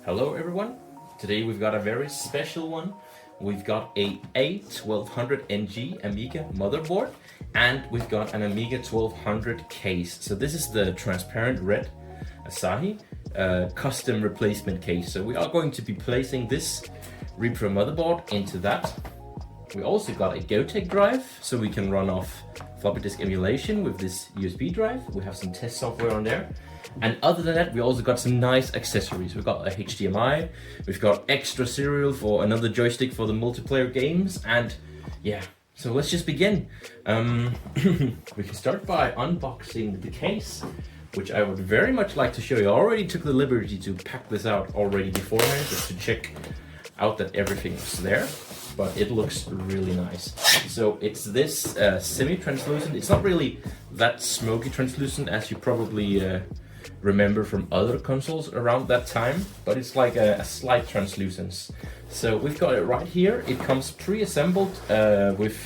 Hello everyone, today we've got a very special one. We've got a A1200NG Amiga motherboard and we've got an Amiga 1200 case. So this is the transparent red Asahi custom replacement case. So we are going to be placing this repro motherboard into that. We also got a Gotek drive so we can run off floppy disk emulation with this USB drive. We have some test software on there. And other than that, we also got some nice accessories. We've got a HDMI, we've got extra serial for another joystick for the multiplayer games, and yeah, so let's just begin. We can start by unboxing the case, which I would very much like to show you. I already took the liberty to pack this out already beforehand, just to check out that everything was there, but it looks really nice. So it's this semi-translucent. It's not really that smoky translucent as you probably remember from other consoles around that time, but it's like a slight translucence. So we've got it right here. It comes pre-assembled with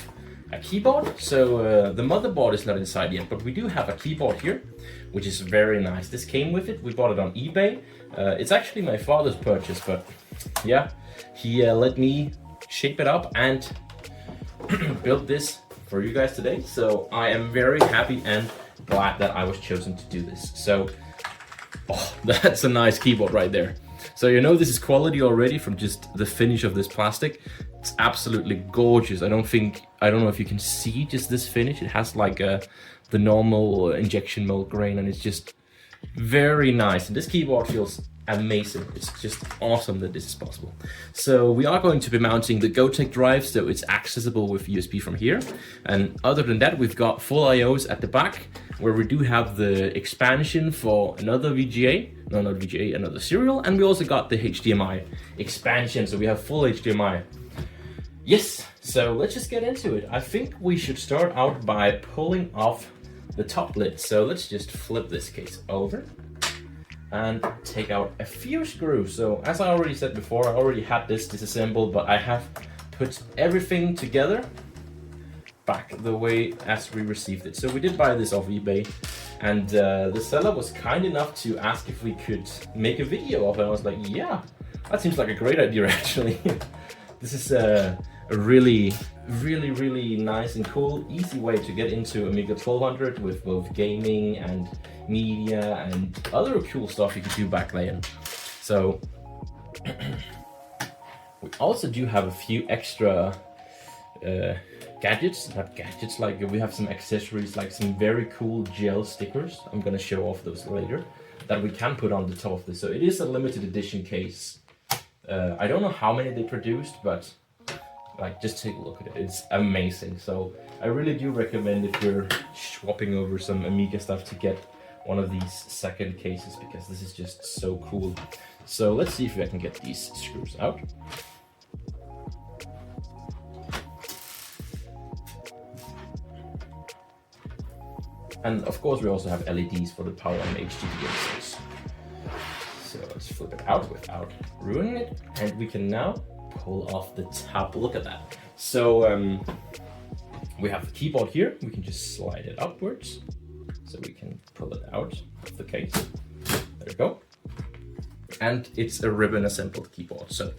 a keyboard. So the motherboard is not inside yet, but we do have a keyboard here, which is very nice. This came with it. We bought it on eBay. It's actually my father's purchase, but yeah, he let me shape it up and build this for you guys today. So I am very happy and glad that I was chosen to do this. So oh, that's a nice keyboard right there. So you know this is quality already from just the finish of this plastic. It's absolutely gorgeous. I don't know if you can see just this finish. It has like the normal injection mold grain, and it's just very nice. And this keyboard feels amazing. It's just awesome that this is possible. So we are going to be mounting the Gotek drive, so it's accessible with USB from here. And other than that, we've got full IOs at the back, where we do have the expansion for another VGA, no, not VGA, another serial, and we also got the HDMI expansion, so we have full HDMI. Yes, so let's just get into it. I think we should start out by pulling off the top lid. So let's just flip this case over and take out a few screws. So as I already said before, I already had this disassembled, but I have put everything together back the way as we received it. So we did buy this off eBay, and the seller was kind enough to ask if we could make a video of it. I was like, yeah, that seems like a great idea actually. This is a really nice and cool, easy way to get into Amiga 1200 with both gaming and media and other cool stuff you could do back then. So we also do have a few extra gadgets, not gadgets, like we have some accessories, like some very cool gel stickers. I'm gonna show off those later, that we can put on the top of this. So it is a limited edition case. I don't know how many they produced, but like just take a look at it. It's amazing. So I really do recommend if you're swapping over some Amiga stuff to get one of these second cases, because this is just so cool. So let's see if I can get these screws out. And of course we also have LEDs for the power and HDMI. So let's flip it out without ruining it, and we can now pull off the top. Look at that. So we have the keyboard here. We can just slide it upwards, so we can pull it out of the case. There we go. And it's a ribbon assembled keyboard. So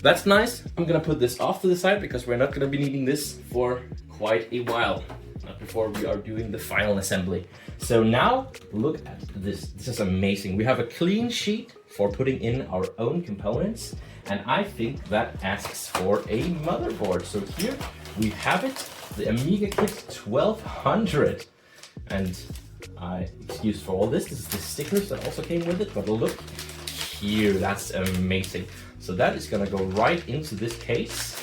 that's nice. I'm gonna put this off to the side because we're not gonna be needing this for quite a while. Not before we are doing the final assembly. So now look at this. This is amazing. We have a clean sheet for putting in our own components, and I think that asks for a motherboard. So here we have it, the AMIGA-KIT 1200. And excuse for all this. This is the stickers that also came with it, but look here, that's amazing. So that is gonna go right into this case,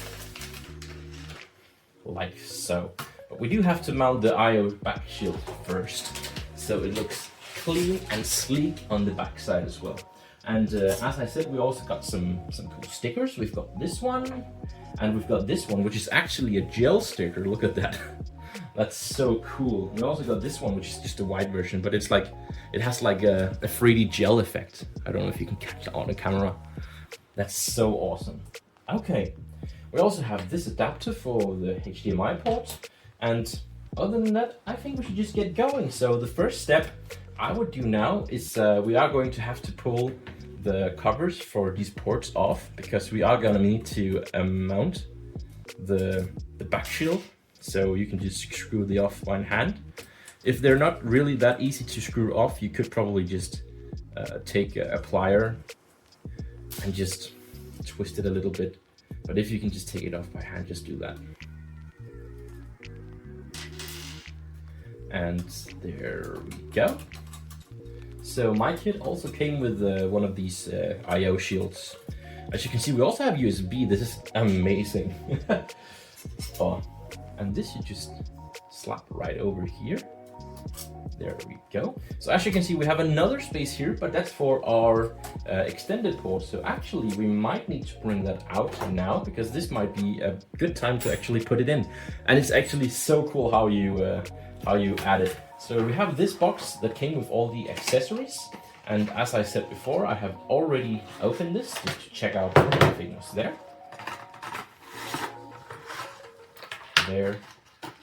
like so. But we do have to mount the IO back shield first, so it looks clean and sleek on the back side as well. And as I said, we also got some cool stickers. We've got this one, and we've got this one, which is actually a gel sticker. Look at that. That's so cool. We also got this one, which is just a white version, but it's like, it has like a 3D gel effect. I don't know if you can catch that on the camera. That's so awesome. Okay, we also have this adapter for the HDMI port. And other than that, I think we should just get going. So the first step I would do now is we are going to have to pull the covers for these ports off because we are gonna need to mount the back shield. So you can just screw the off one hand. If they're not really that easy to screw off, you could probably just take a plier and just twist it a little bit. But if you can just take it off by hand, just do that. And there we go. So my kit also came with one of these I/O shields. As you can see, we also have USB. This is amazing. Oh, and this you just slap right over here. There we go. So as you can see, we have another space here, but that's for our extended port. So actually, we might need to bring that out now because this might be a good time to actually put it in. And it's actually so cool how you add it. So we have this box that came with all the accessories. And as I said before, I have already opened this just to check out if everything was there. There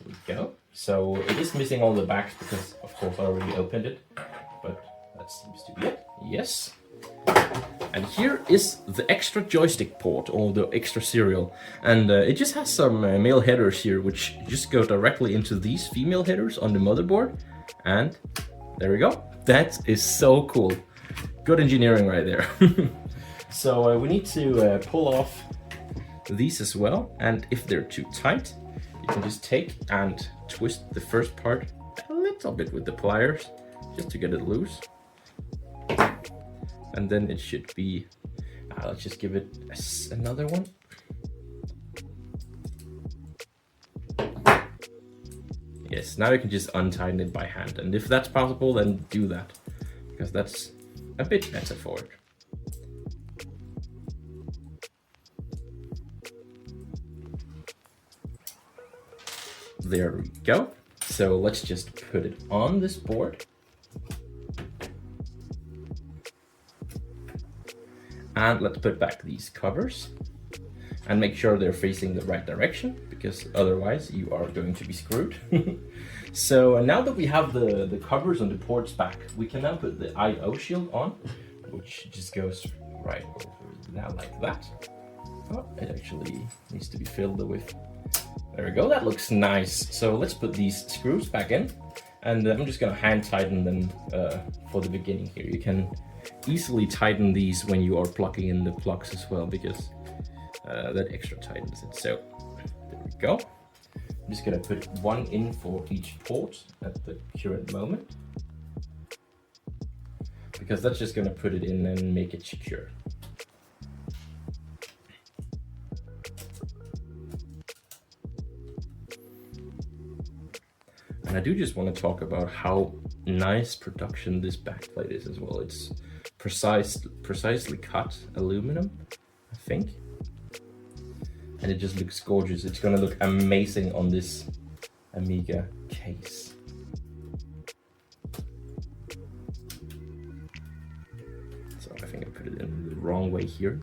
we go. So it is missing all the backs because of course I already opened it, but that seems to be it. Yes. And here is the extra joystick port, or the extra serial. And it just has some male headers here, which just go directly into these female headers on the motherboard. And there we go. That is so cool. Good engineering right there. So we need to pull off these as well. And if they're too tight, you can just take and twist the first part a little bit with the pliers, just to get it loose. And then it should be, let's just give it another one. Yes, now you can just untighten it by hand. And if that's possible, then do that, because that's a bit better for it. There we go. So let's just put it on this board. And let's put back these covers and make sure they're facing the right direction, because otherwise you are going to be screwed. So now that we have the covers on the ports back, we can now put the I/O shield on, which just goes right over now like that. Oh, it actually needs to be filled with. There we go, that looks nice. So let's put these screws back in, and I'm just gonna hand tighten them for the beginning here. You can easily tighten these when you are plugging in the plugs as well, because that extra tightens it. So there we go. I'm just gonna put one in for each port at the current moment, because that's just gonna put it in and make it secure. And I do just want to talk about how nice production this backplate is as well. It's precisely cut aluminum, I think. And it just looks gorgeous. It's going to look amazing on this Amiga case. So I think I put it in the wrong way here.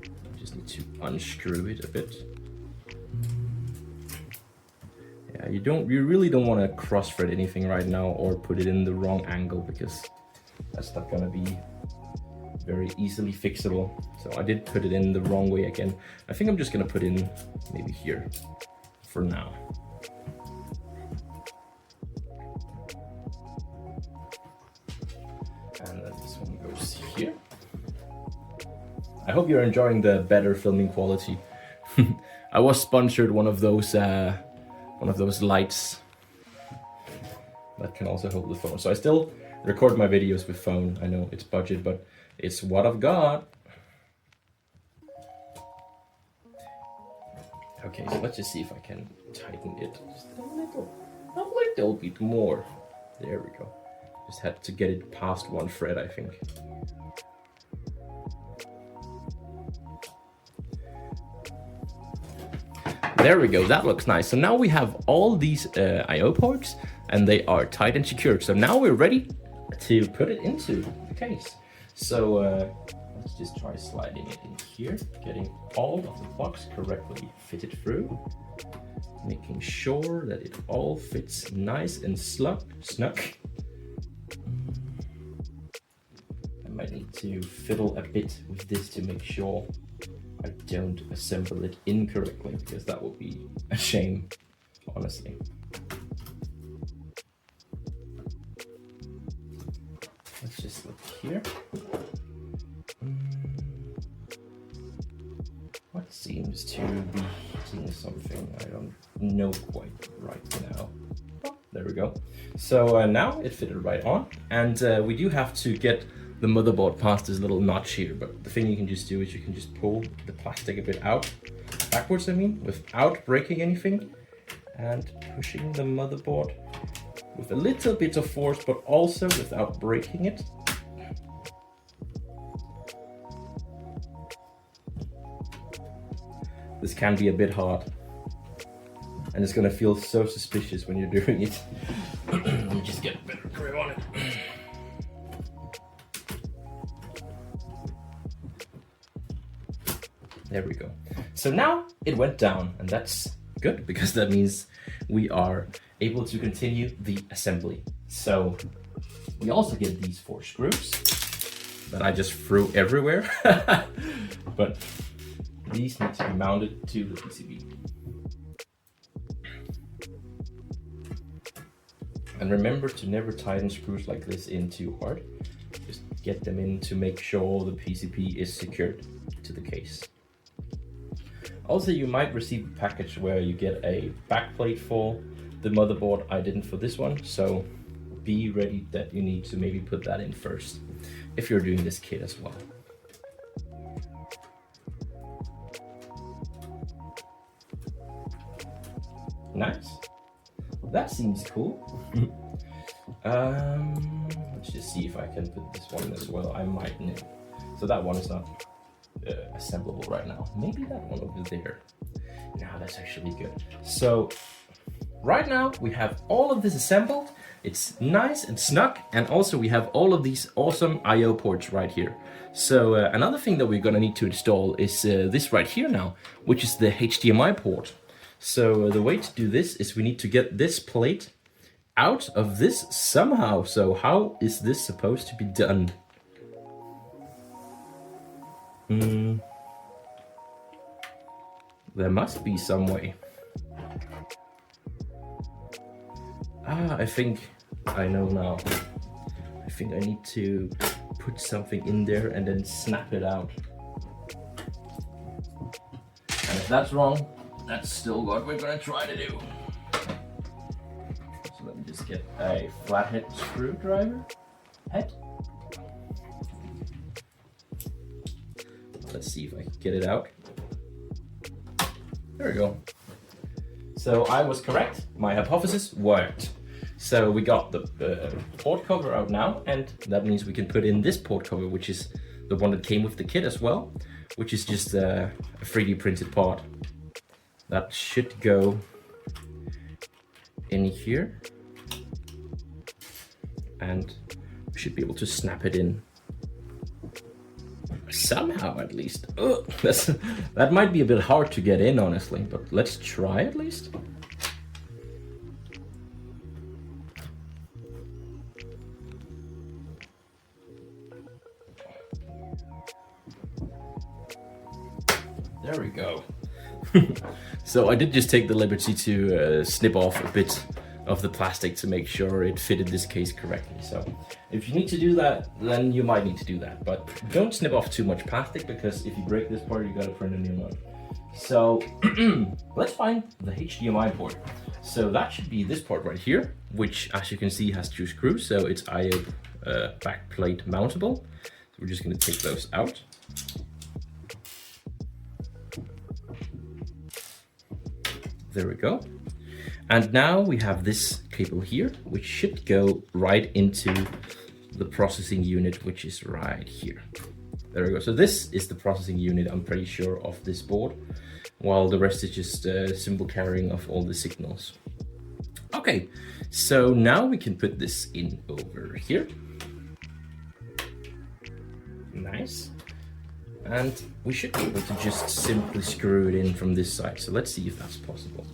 I just need to unscrew it a bit. Yeah, you really don't want to cross thread anything right now or put it in the wrong angle, because that's not gonna be very easily fixable. So I did put it in the wrong way again. I think I'm just gonna put in maybe here for now. And then this one goes here. I hope you're enjoying the better filming quality. I was sponsored one of those lights that can also hold the phone. So I still record my videos with phone. I know it's budget, but it's what I've got. Okay, so let's just see if I can tighten it just a little bit more. There we go. Just had to get it past one thread, I think. There we go, that looks nice. So now we have all these I/O ports, and they are tight and secured. So now we're ready to put it into the case. So let's just try sliding it in here, getting all of the plugs correctly fitted through, making sure that it all fits nice and snug. I might need to fiddle a bit with this to make sure I don't assemble it incorrectly, because that would be a shame, honestly. Let's just look here. What seems to be hitting something? I don't know quite right now. Oh, there we go. So now it fitted right on, and we do have to get the motherboard past this little notch here, but the thing you can just do is you can just pull the plastic a bit out, backwards I mean, without breaking anything, and pushing the motherboard with a little bit of force, but also without breaking it. This can be a bit hard, and it's gonna feel so suspicious when you're doing it. Let me just get a better grip on it. There we go. So now it went down, and that's good, because that means we are able to continue the assembly. So we also get these 4 screws that I just threw everywhere, but these need to be mounted to the PCB. And remember to never tighten screws like this in too hard. Just get them in to make sure the PCB is secured to the case. Also, you might receive a package where you get a backplate for the motherboard. I didn't for this one, so be ready that you need to maybe put that in first if you're doing this kit as well. Nice. That seems cool. Let's just see if I can put this one as well. I might need. So that one is not assemblable right now. Maybe that one over there. No, that's actually good. So right now we have all of this assembled. It's nice and snug, and also we have all of these awesome I/O ports right here. So another thing that we're gonna need to install is this right here now, which is the HDMI port. So the way to do this is we need to get this plate out of this somehow. So how is this supposed to be done? There must be some way. I think I know now. I think I need to put something in there and then snap it out. And if that's wrong, that's still what we're gonna try to do. So let me just get a flathead screwdriver head. Let's see if I can get it out. There we go. So I was correct, my hypothesis worked. So we got the port cover out now, and that means we can put in this port cover, which is the one that came with the kit as well, which is just a 3D printed part. That should go in here, and we should be able to snap it in somehow at least. Ugh, that might be a bit hard to get in, honestly, but let's try at least. There we go. So I did just take the liberty to snip off a bit of the plastic to make sure it fitted this case correctly. So if you need to do that, then you might need to do that, but don't snip off too much plastic, because if you break this part, you gotta print a new one. So let's find the HDMI port. So that should be this part right here, which as you can see has 2 screws, so it's I/O backplate mountable. So we're just gonna take those out. There we go. And now we have this cable here, which should go right into the processing unit, which is right here. There we go. So this is the processing unit, I'm pretty sure, of this board, while the rest is just simple carrying of all the signals. Okay, so now we can put this in over here. Nice. And we should be able to just simply screw it in from this side. So let's see if that's possible.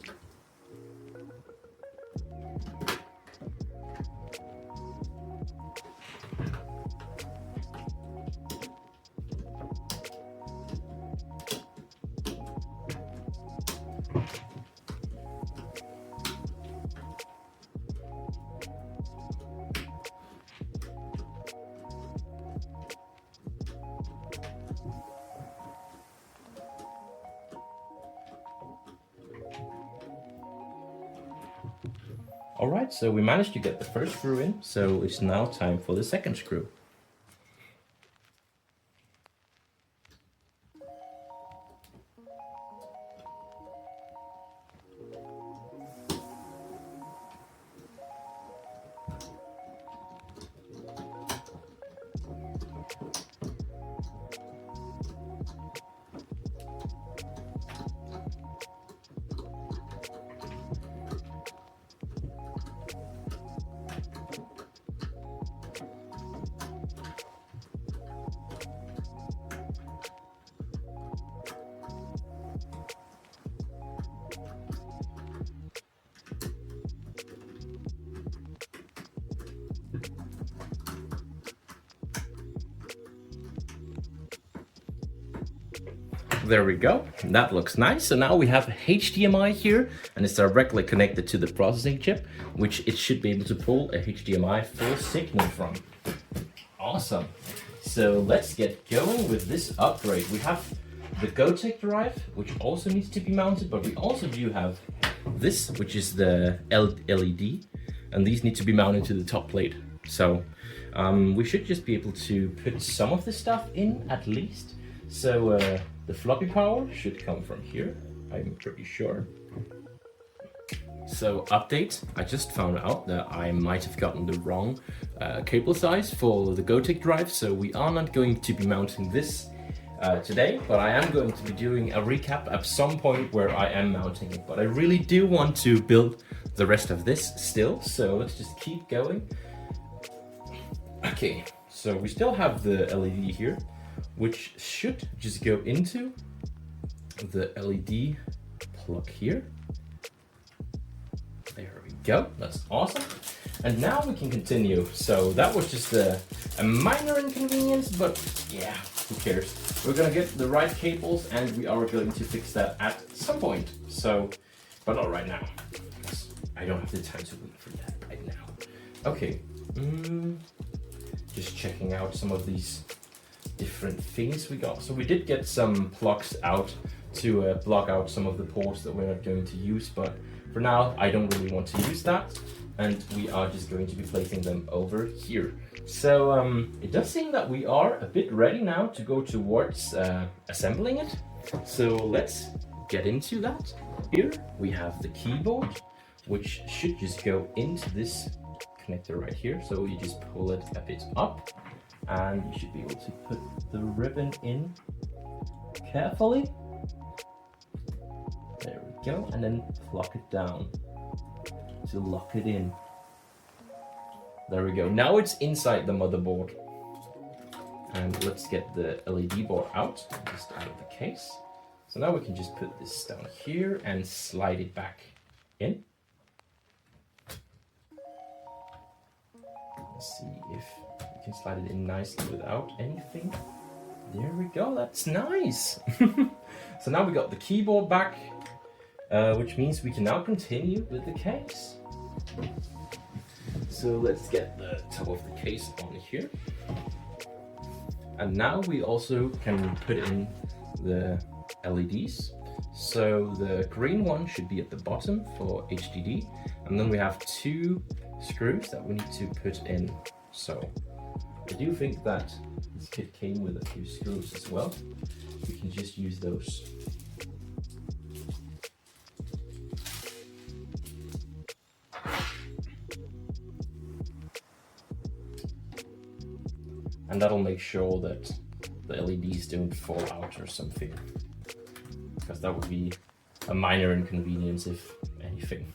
All right, so we managed to get the first screw in, so it's now time for the second screw. There we go, that looks nice. So now we have HDMI here, and it's directly connected to the processing chip, which it should be able to pull a HDMI full signal from. Awesome. So let's get going with this upgrade. We have the Gotek drive, which also needs to be mounted, but we also do have this, which is the LED, and these need to be mounted to the top plate. So we should just be able to put some of this stuff in at least. So the floppy power should come from here, I'm pretty sure. So update, I just found out that I might have gotten the wrong cable size for the Gotek drive, so we are not going to be mounting this today, but I am going to be doing a recap at some point where I am mounting it. But I really do want to build the rest of this still, so let's just keep going. Okay, so we still have the LED here, which should just go into the LED plug here. There we go, that's awesome. And now we can continue. So that was just a minor inconvenience, but yeah, who cares? We're gonna get the right cables and we are going to fix that at some point. So, but not right now, because I don't have the time to wait for that right now. Okay, just checking out some of these different things we got. So we did get some plugs out to block out some of the ports that we're not going to use, but for now I don't really want to use that, and we are just going to be placing them over here. So it does seem that we are a bit ready now to go towards assembling it. So let's get into that. Here we have the keyboard, which should just go into this connector right here. So you just pull it a bit up and you should be able to put the ribbon in carefully. There we go, and then plug it down to lock it in. There we go, now it's inside the motherboard. And let's get the LED board out, just out of the case. So now we can just put this down here and slide it back in. Let's see if we can slide it in nicely without anything. There we go, that's nice. So now we got the keyboard back, which means we can now continue with the case. So let's get the top of the case on here. And now we also can put in the LEDs. So the green one should be at the bottom for HDD. And then we have two screws that we need to put in. So I do think that this kit came with a few screws as well. We can just use those. And that'll make sure that the LEDs don't fall out or something, because that would be a minor inconvenience if anything.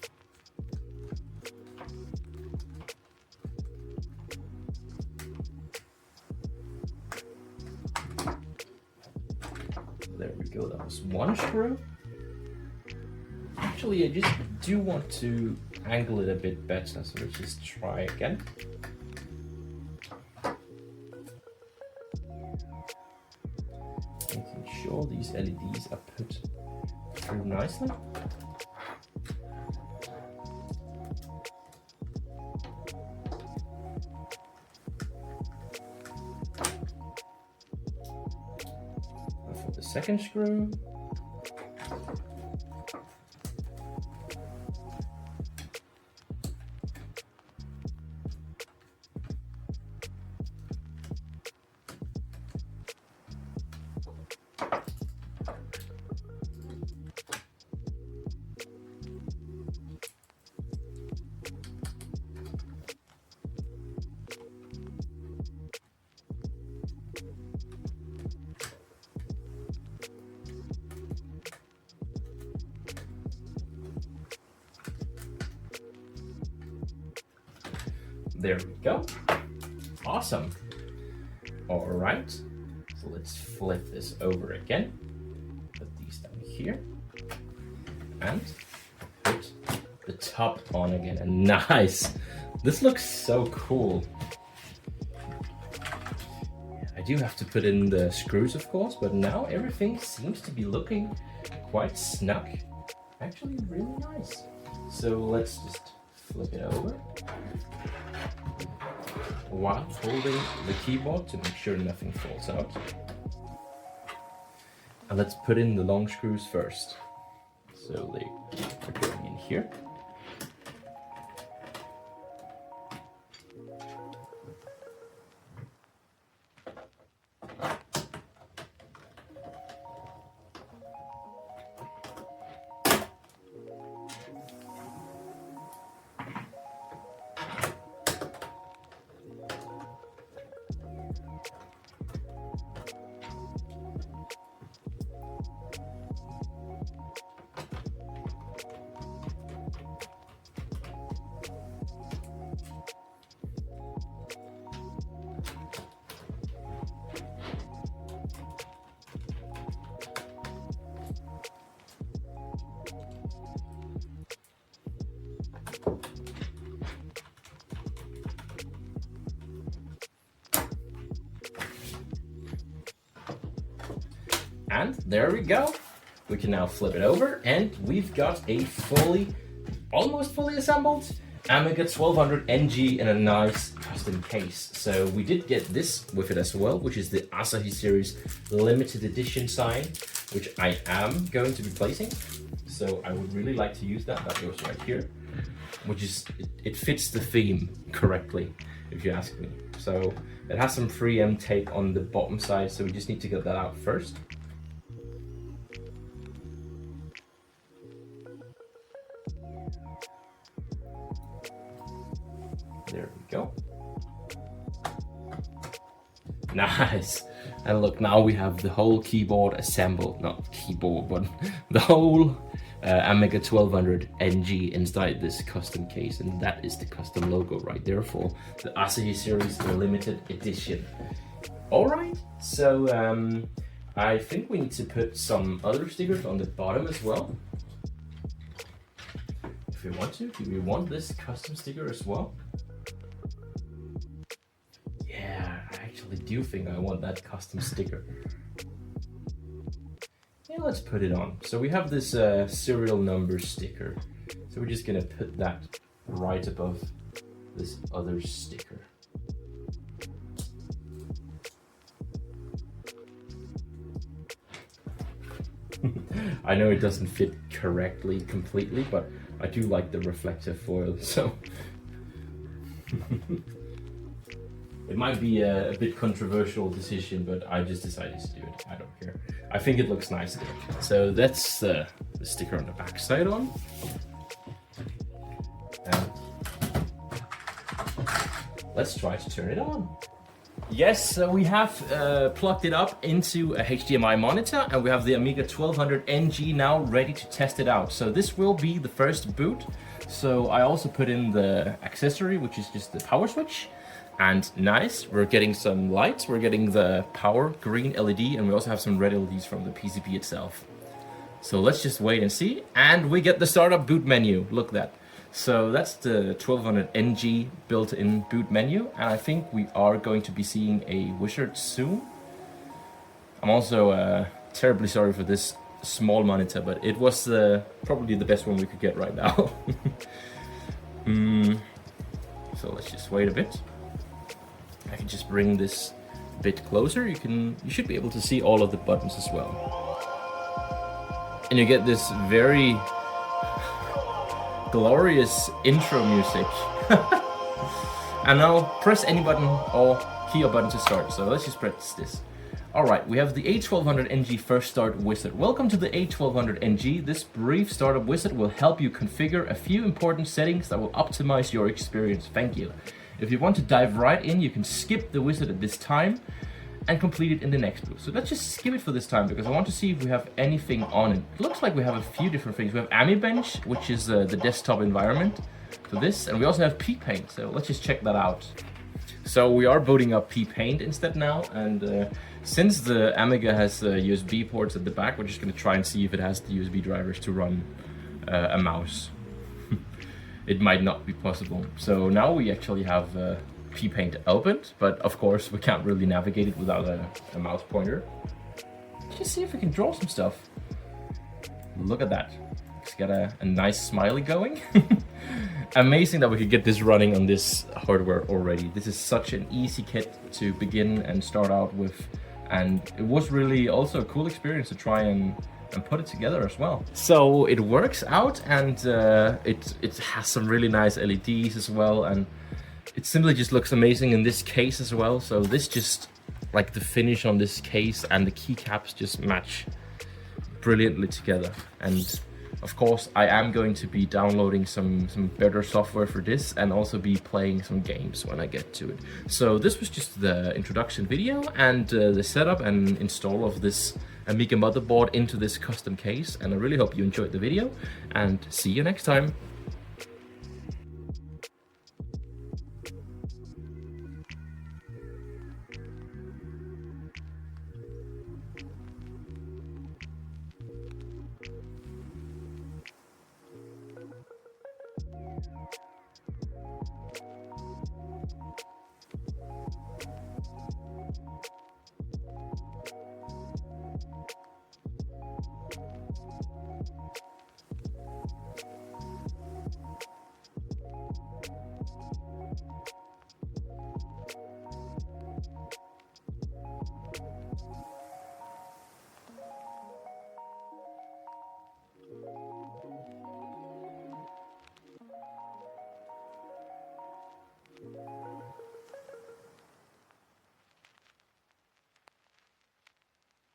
There we go, that was one screw. Actually, I just do want to angle it a bit better, so let's just try again. Making sure these LEDs are put through nicely. And for the second screw, There we go. Awesome. All right. So let's flip this over again. Put these down here. And put the top on again. And nice. This looks so cool. I do have to put in the screws, of course, but now everything seems to be looking quite snug. Actually, really nice. So let's just flip it over while holding the keyboard to make sure nothing falls out. And let's put in the long screws first. So they are going in here. And there we go. We can now flip it over and we've got a almost fully assembled Amiga 1200NG in a nice custom case. So we did get this with it as well, which is the Asahi series limited edition sign, which I am going to be placing. So I would really like to use that. That goes right here, which is, it fits the theme correctly, if you ask me. So it has some 3M tape on the bottom side, so we just need to get that out first. There we go. Nice. And look, now we have the whole keyboard assembled. Not keyboard, but the whole Amiga 1200NG inside this custom case. And that is the custom logo right there for the Asahi series limited edition. Alright, so I think we need to put some other stickers on the bottom as well. If we want to. Do we want this custom sticker as well? I do think I want that custom sticker. Yeah, let's put it on. So we have this serial number sticker. So we're just gonna put that right above this other sticker. I know it doesn't fit correctly completely, but I do like the reflective foil, so it might be a bit controversial decision, but I just decided to do it. I don't care. I think it looks nice there. So that's the sticker on the back side on. And let's try to turn it on. Yes, so we have plugged it up into a HDMI monitor, and we have the Amiga 1200NG now ready to test it out. So this will be the first boot. So I also put in the accessory, which is just the power switch. And nice, we're getting some lights, we're getting the power green LED, and we also have some red LEDs from the PCB itself. So let's just wait and see. And we get the startup boot menu, look at that. So that's the 1200NG built-in boot menu, and I think we are going to be seeing a wizard soon. I'm also terribly sorry for this small monitor, but it was probably the best one we could get right now. So let's just wait a bit. I can just bring this a bit closer. You should be able to see all of the buttons as well. And you get this very glorious intro music. And now press any button or key or button to start. So let's just press this. Alright, we have the A1200NG First Start Wizard. Welcome to the A1200NG. This brief startup wizard will help you configure a few important settings that will optimize your experience. Thank you. If you want to dive right in, you can skip the wizard at this time and complete it in the next boot. So let's just skip it for this time because I want to see if we have anything on it. It looks like we have a few different things. We have AmiBench, which is the desktop environment. for this, and we also have P-Paint, so let's just check that out. So we are booting up P-Paint instead now, and since the Amiga has USB ports at the back, we're just going to try and see if it has the USB drivers to run a mouse. It might not be possible. So now we actually have P-Paint opened, but of course we can't really navigate it without a mouse pointer. Let's just see if we can draw some stuff. Look at that. It's got a nice smiley going. Amazing that we could get this running on this hardware already. This is such an easy kit to begin and start out with, and it was really also a cool experience to try and put it together as well. So it works out, and it has some really nice LEDs as well, and it simply just looks amazing in this case as well. So this just, like the finish on this case and the keycaps just match brilliantly together. And of course, I am going to be downloading some better software for this, and also be playing some games when I get to it. So this was just the introduction video and the setup and install of this Amiga motherboard into this custom case, and I really hope you enjoyed the video, and see you next time.